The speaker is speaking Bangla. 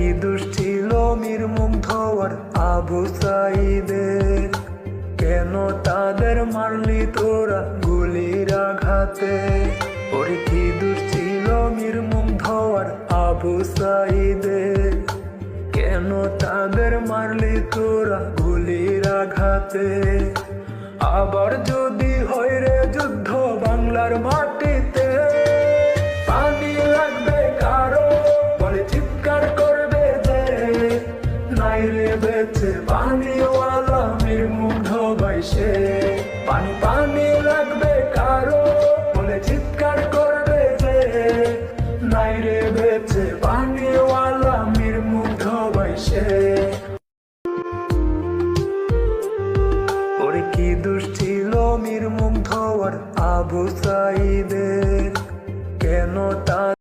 কি দোষ ছিল মীর মুগ্ধ আর আবু সাঈদের? কেন তাদের মারলি তোরা গুলির আঘাতে? ওরে কি দোষ ছিল মীর মুগ্ধ আর আবু সাঈদের? কেন তাদের মারলি তোরা গুলির আঘাতে? আবার যদি হয় রে যুদ্ধ বাংলার মাটিতে,